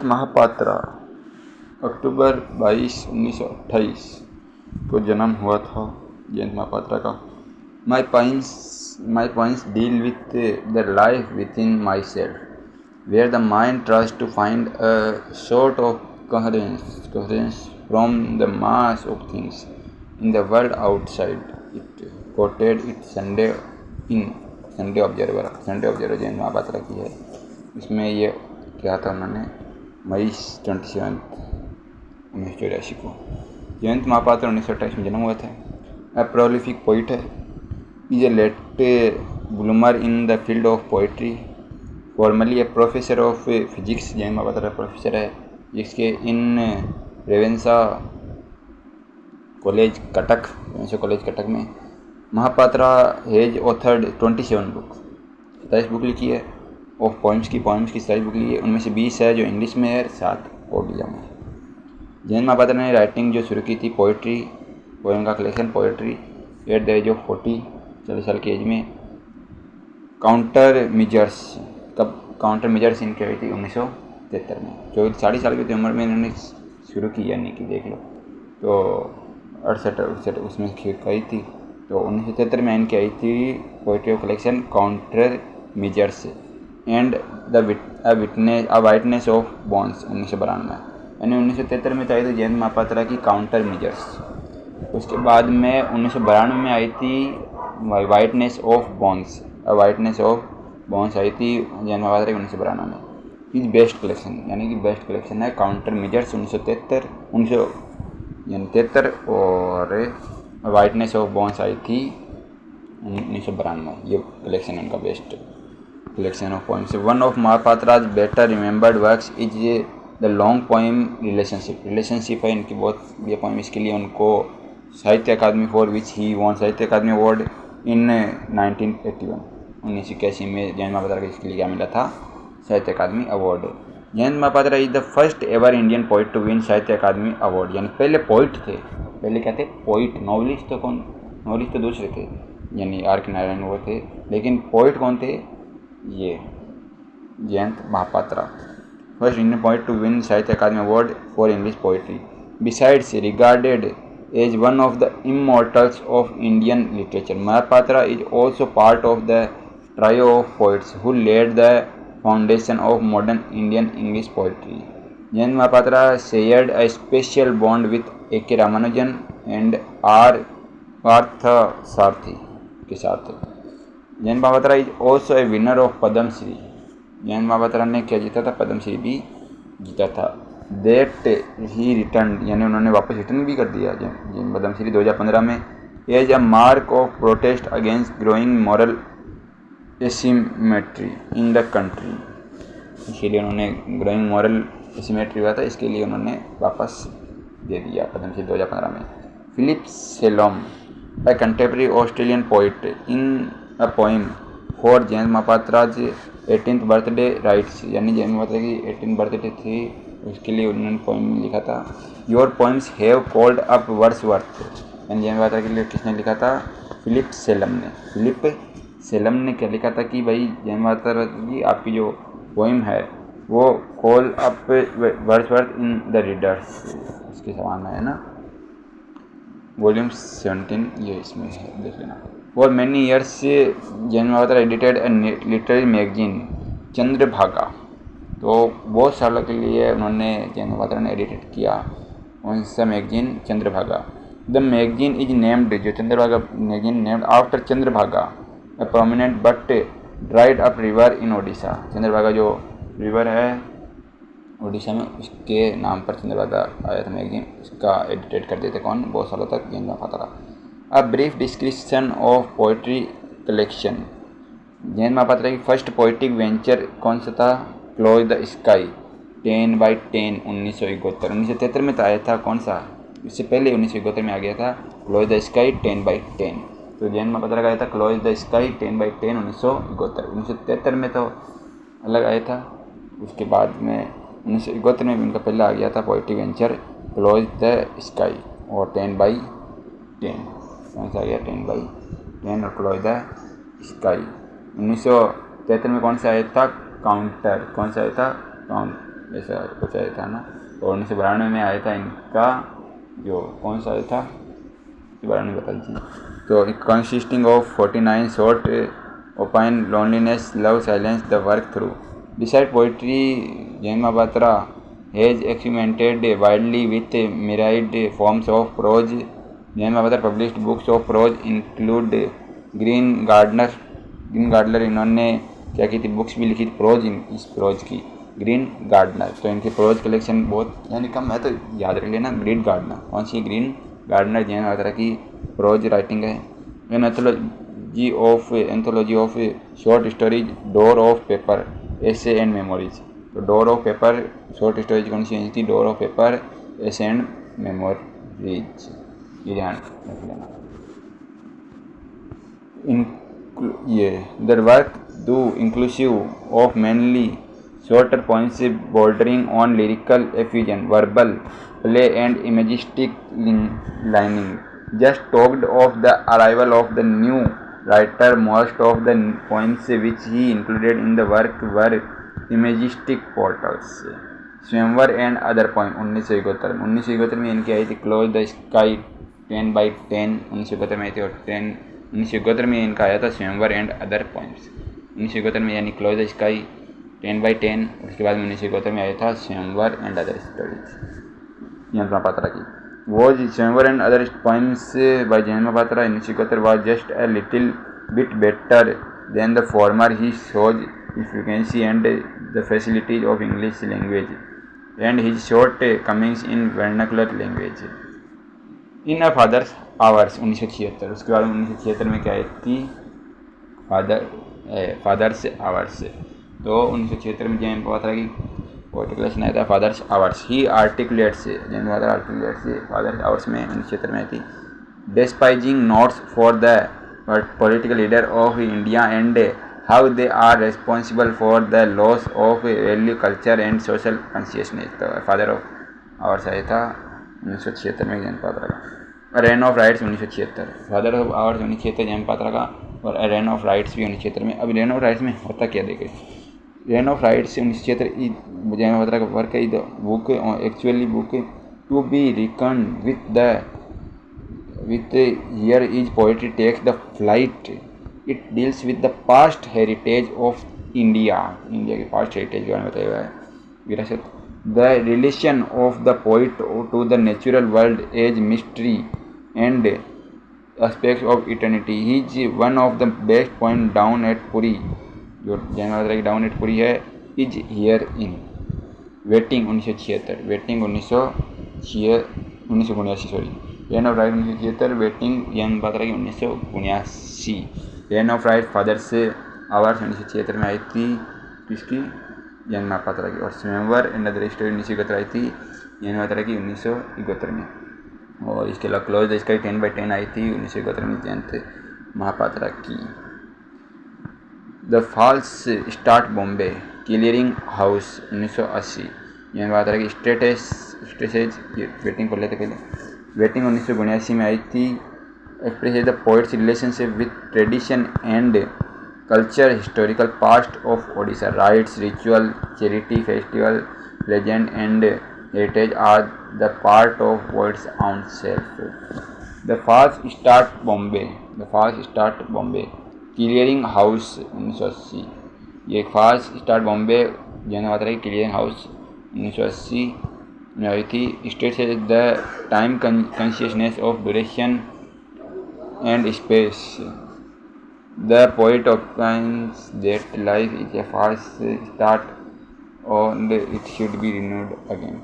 महापात्रा अक्टूबर 22, 1928 को जन्म हुआ था जयंत महापात्रा का। My points deal with the life within myself, where the mind tries to find a sort of coherence from the mass of things in the world outside. It quoted it Sunday Observer Jayant Mahapatra की है। इसमें ये क्या था उन्होंने मई 27, 1984 को। जयंत महापात्रा 1928 में जन्म हुआ था। अ प्रोलिफिक पोइट है। Is a late bloomer in the field of poetry. Formerly a professor of physics. Jayanta Mahapatra professor है जिसके इन रेवेंसा कॉलेज कटक में। Mahapatra has authored 27 book, 27 book लिखी है। ऑफ पोइम्स की 27 बुक लिखी है। उनमें से 20 है जो इंग्लिश में है, 7 ओडिया में है। जयंत महापात्रा ने राइटिंग जो शुरू की थी पोएम का collection poetry at the age of 40 साल की एज में। काउंटर मेजर्स इनकी हुई थी 1973 में। 40 साल की उम्र में इन्होंने शुरू की, यानी कि देख लो तो 68 उसमें कही थी। तो 1973 में इनकी आई थी poetry of collection counter measures and a whiteness of bones 1992। यानी 1973 में तो आई थी जयंत महापात्रा की काउंटर मेजर्स। उसके बाद में 1992 में आई थी वाइटनेस ऑफ बॉन्स आई थी जयंत महापात्रा की 1992 में। इज बेस्ट कलेक्शन, यानी कि बेस्ट कलेक्शन है काउंटर मेजर्स 1973 और वाइटनेस ऑफ बॉन्स आई थी 1992। ये कलेक्शन है उनका best collection of poems. One of Mahapatra's better remembered works is the long poem relationship है इनकी बहुत ये पोइम। इसके लिए उनको साहित्य अकादमी फॉर विच ही वॉन साहित्य अकादमी अवार्ड इन 1981 में जयंत महापात्रा को इसके लिए क्या मिला था, Sahitya Akademi award. Jayanta Mahapatra is the first ever Indian poet to win Sahitya Akademi award. यानी पहले पोइट थे, पहले क्या थे पोइट। नॉवलिस्ट तो दूसरे थे, यानी आर के नारायण वो थे, लेकिन पोइट कौन थे, ये Jayanta Mahapatra. First Indian poet to win Sahitya Akademi award for English poetry. Besides regarded as one of the immortals of Indian literature, Mahapatra is also part of the trio of poets who led the foundation of modern Indian English poetry. Jayanta Mahapatra shared a special bond with A.K. Ramanujan and R Parthasarathy के साथ। Jayanta Mahapatra is also a winner of Padmashri. Jayanta Mahapatra ने क्या जीता था, पद्मश्री भी जीता था। That he return, यानी उन्होंने वापस रिटर्न भी कर दिया पद्मश्री 2015 में। As a mark of protest against growing moral asymmetry in the country. इसीलिए उन्होंने ग्रोइंग मॉरल एसिमेट्री हुआ था, इसके लिए उन्होंने वापस दे दिया पद्मश्री 2015 में। Philip Salom a contemporary Australian poet in a poem for Jayanta Mahapatra's 18th birthday writes, यानी जयंत महापात्रा की 18th बर्थडे थी, उसके लिए उन्होंने पोइम लिखा था। Your poems have called up Wordsworth, यानी जयंत महापात्रा के लिए किसने लिखा था, फिलिप सेलम ने क्या लिखा था कि भाई जयंत महापात्रा जी आपकी जो पोइम है वो call up Wordsworth in the readers, इसके समान है ना, वॉल्यूम 17 ये इसमें है, देख लेना। For many years Jayanta Mahapatra edited a literary magazine Chandrabhaga. तो बहुत सालों के लिए उन्होंने जयंत महापात्रा ने एडिटेड किया कौन सा magazine, Chandrabhaga. The magazine is named, जो Chandrabhaga magazine named after Chandrabhaga a prominent but dried up river in Odisha. Chandrabhaga जो रिवर है उड़ीसा में, उसके नाम पर चंद्रभागा आया था मैगजीन, इसका एडिटेड कर देते कौन, बहुत सालों तक Jayanta Mahapatra. A brief description of poetry collection. Jayanta Mahapatra की फर्स्ट पोइट्रिक वेंचर कौन सा था, क्लोज द स्काई 10x10 1973 में तो आया था कौन सा, इससे पहले 1971 में आ गया था क्लोज द स्काई 10x10। तो जयंत महापात्रा का आया था क्लोज द स्काई 10x10 1973 में तो अलग आया था। उसके बाद में 1971 में भी उनका पहला आ गया था poetry venture close the sky और 10x10। कौन सा आ गया 10x10 और क्लोज द स्काई। 1973 में कौन सा आया था, काउंटर, कौन सा आया था ऐसा कुछ आया था ना। और 1992 में आया था इनका जो कौन सा आया था इसके बारे में बता दीजिए। तो consisting of 49 short opine loneliness love silence the work through beside poetry Jain Mahapatra has experimented widely with myriad forms of prose. Jain Mahapatra published books of prose include green gardener इन्होंने क्या की थी, बुक्स भी लिखी थी प्रोज, इस प्रोज की ग्रीन गार्डनर। तो इनकी प्रोज कलेक्शन बहुत यानी कम है, तो याद रख लेना ग्रीन गार्डनर। कौन सी ग्रीन गार्डनर जैन महापात्रा की प्रोज राइटिंग है। Anthology of short stories door of paper essay and memories. तो door of paper short stories कौन सी थी, door of paper essay and memories, ये ध्यान रख लेना। ये the work do inclusive of mainly shorter poems bordering on lyrical effusion, verbal play and imagistic lining. Just talked of the arrival of the new writer, most of the poems which he included in the work were imagistic portals. स्वयंवर and other poem 1971 में इनकी आई थी close the sky 10/10 1971 में आई थी। और 1971 में इनका आया था स्वयंवर एंड अदर पोएम्स 1971 में, यानी क्लोज द स्काई 10/10। उसके बाद में 1971 में आया था Swayamvara and other stories Jain Mahapatra की। वो Swayamvara and other poems by Jain Mahapatra 1971 was just a little bit better than the former. He shows efficiency and the facilities of English language and his shortcomings in vernacular language. In a father's hours 1976। उसके बाद 1976 में क्या आई थी fathers hours. तो 1976 में जैन महापात्रा की political आया था father's hours. He articulates Jayanta Mahapatra articulates father's hours में 1976 में आई थी। despising notes for the political leader of India and how they are responsible for the loss of value, culture and social consciousness। तो फादर ऑफ आवर्स आया था 1976 में जैन महापात्रा का। Rain of rites 1976, father of hours 1976 Jain Mahapatra का। और rain of rights भी 1976 में। अब रेन ऑफ राइट्स में होता क्या देखे, rain of rites 1976 Jain Mahapatra का वर्क है। The book actually book to be reckon with here is poetry takes the flight. It deals with the past heritage of India के past heritage के बारे में बताया हुआ है विरासत। The relation of the poet to the natural world as mystery and aspects of eternity. He is one of the best point down at Puri, जो जैन महापात्रा की डाउन एट पुरी है, is here in waiting 1976, waiting 1979 sorry, rain of rite 1976, waiting Jain Mahapatra की 1979। Rain of rite father से hours 1976 में आई थी किसकी, जैन महापात्रा की। और स्वयंवर एंड अदर स्टोरी 1971 आई थी जैन महापात्रा की 1971 में। और इसके अलावा क्लोज इसका 10/10 आई थी 1971 में जैन महापात्रा की। The false start Bombay clearing house 1980 Jayanta Mahapatra की। स्टेटेज वेटिंग कर लेते पहले। वेटिंग 1979 में आई थी। Express the poet's relationship with tradition and culture, historical past of Odisha, rites, ritual, charity, festival, legend and heritage are the part of poet's on self. The fast start Bombay clearing house 1980। ये fast start Bombay Jain Mahapatra की clearing house 1980 में आई थी। State से the time consciousness of duration and space. The poet opines that life is a false start and it should be renewed again।